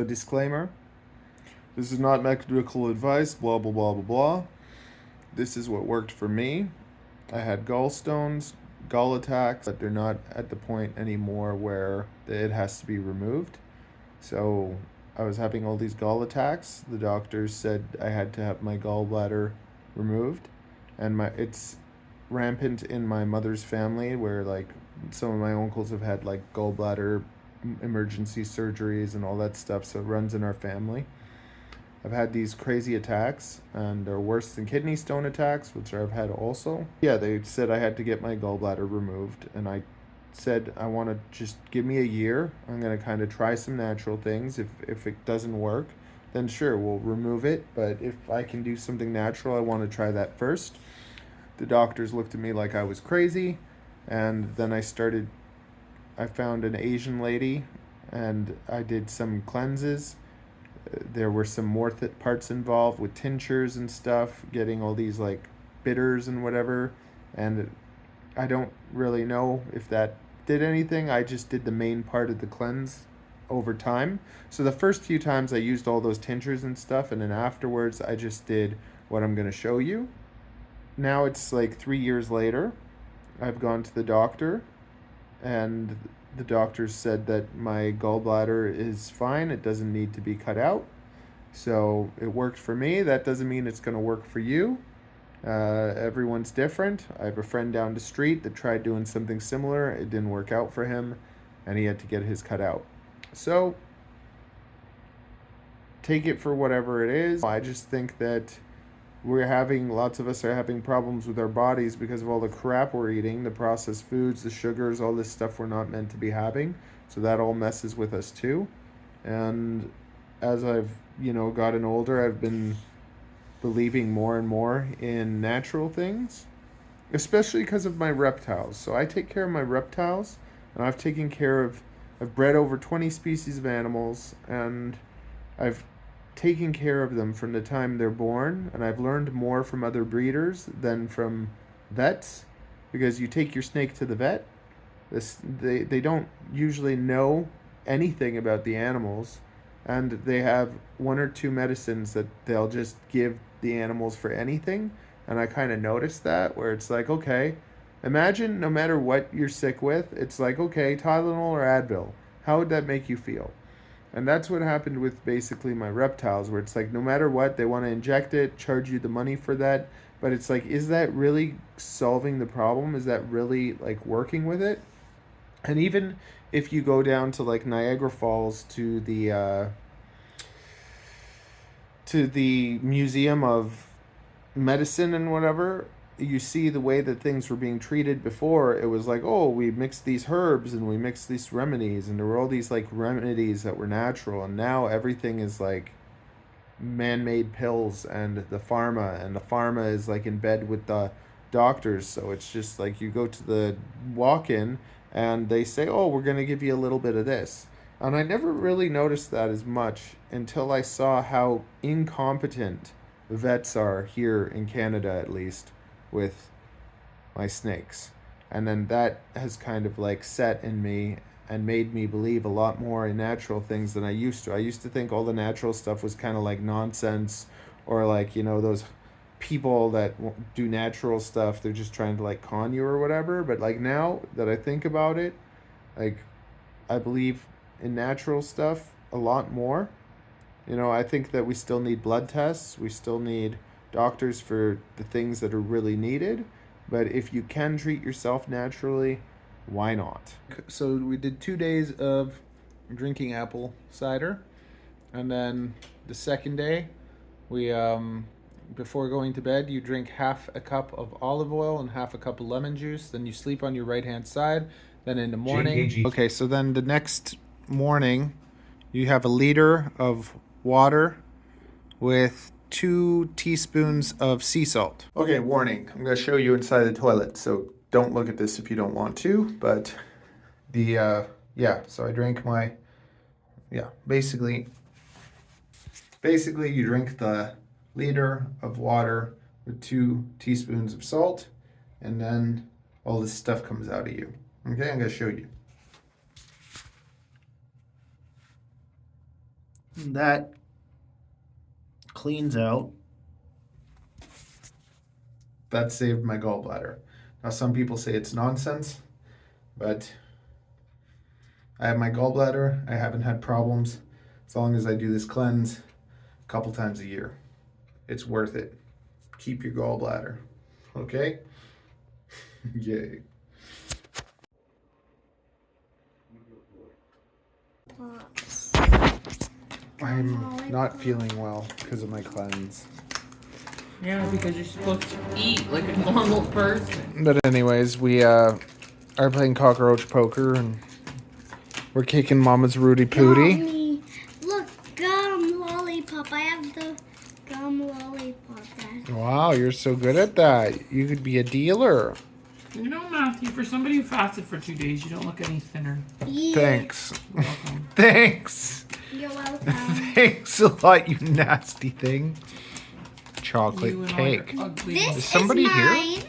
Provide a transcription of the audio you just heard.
A disclaimer, this is not medical advice, blah, blah, blah, blah, blah. This is what worked for me. I had gallstones, gall attacks, but they're not at the point anymore where it has to be removed. So I was having all these gall attacks. The doctors said I had to have my gallbladder removed, and it's rampant in my mother's family, where like some of my uncles have had like gallbladder emergency surgeries and all that stuff, so it runs in our family. I've had these crazy attacks, and they're worse than kidney stone attacks, which I've had also. Yeah, they said I had to get my gallbladder removed, and I said I want to just give me a year. I'm going to kind of try some natural things. If it doesn't work, then sure, we'll remove it. But if I can do something natural, I want to try that first. The doctors looked at me like I was crazy, and then I found an Asian lady, and I did some cleanses. There were some more parts involved with tinctures and stuff, getting all these like bitters and whatever. And I don't really know if that did anything. I just did the main part of the cleanse over time. So the first few times I used all those tinctures and stuff, and then afterwards I just did what I'm going to show you. Now it's like 3 years later. I've gone to the doctor, and the doctors said that my gallbladder is fine. It doesn't need to be cut out. So it worked for me. That doesn't mean it's going to work for you. Everyone's different. I have a friend down the street that tried doing something similar. It didn't work out for him, and he had to get his cut out. So take it for whatever it is. I just think that lots of us are having problems with our bodies because of all the crap we're eating, the processed foods, the sugars, all this stuff we're not meant to be having. So that all messes with us too. And as I've, gotten older, I've been believing more and more in natural things, especially because of my reptiles. So I take care of my reptiles, and I've bred over 20 species of animals, and I've taking care of them from the time they're born, and I've learned more from other breeders than from vets, because you take your snake to the vet, they don't usually know anything about the animals, and they have one or two medicines that they'll just give the animals for anything. And I kind of noticed that, where it's like, okay, imagine no matter what you're sick with, it's like, okay, Tylenol or Advil, how would that make you feel? And that's what happened with basically my reptiles, where it's like no matter what, they want to inject it, charge you the money for that. But it's like, is that really solving the problem? Is that really like working with it? And even if you go down to like Niagara Falls to the Museum of Medicine and whatever, you see the way that things were being treated before. It was like, oh, we mixed these herbs and we mixed these remedies, and there were all these like remedies that were natural, and now everything is like man-made pills, and the pharma is like in bed with the doctors. So it's just like you go to the walk-in and they say, oh, we're going to give you a little bit of this. And I never really noticed that as much until I saw how incompetent vets are here in Canada, at least, with my snakes. And then that has kind of like set in me and made me believe a lot more in natural things than I used to. I used to think all the natural stuff was kind of like nonsense, or like, those people that do natural stuff, they're just trying to like con you or whatever. But like now that I think about it, like I believe in natural stuff a lot more. I think that we still need blood tests. We still need doctors for the things that are really needed. But if you can treat yourself naturally, why not? So we did 2 days of drinking apple cider. And then the second day, we, before going to bed, you drink half a cup of olive oil and half a cup of lemon juice. Then you sleep on your right-hand side. Then in the morning... Okay, so then the next morning, you have a liter of water with 2 teaspoons of sea salt. Okay, warning. I'm going to show you inside the toilet, so don't look at this if you don't want to. But so I drank basically you drink the liter of water with 2 teaspoons of salt, and then all this stuff comes out of you. Okay, I'm going to show you. That cleans out. That saved my gallbladder. Now, some people say it's nonsense, but I have my gallbladder. I haven't had problems as long as I do this cleanse a couple times a year. It's worth it. Keep your gallbladder. Okay? Yay. I'm not feeling well because of my cleanse. Yeah, because you're supposed to eat like a normal person. But anyways, we are playing cockroach poker and we're kicking Mama's Rudy Pooty. Mommy, look, gum lollipop. I have the gum lollipop. Wow, you're so good at that. You could be a dealer. You know, Matthew, for somebody who fasted for 2 days, you don't look any thinner. Yeah. Thanks. You're welcome. Thanks. You're welcome. Thanks a lot, you nasty thing. Chocolate You and all your cake. ugly- This Is somebody is here? mine.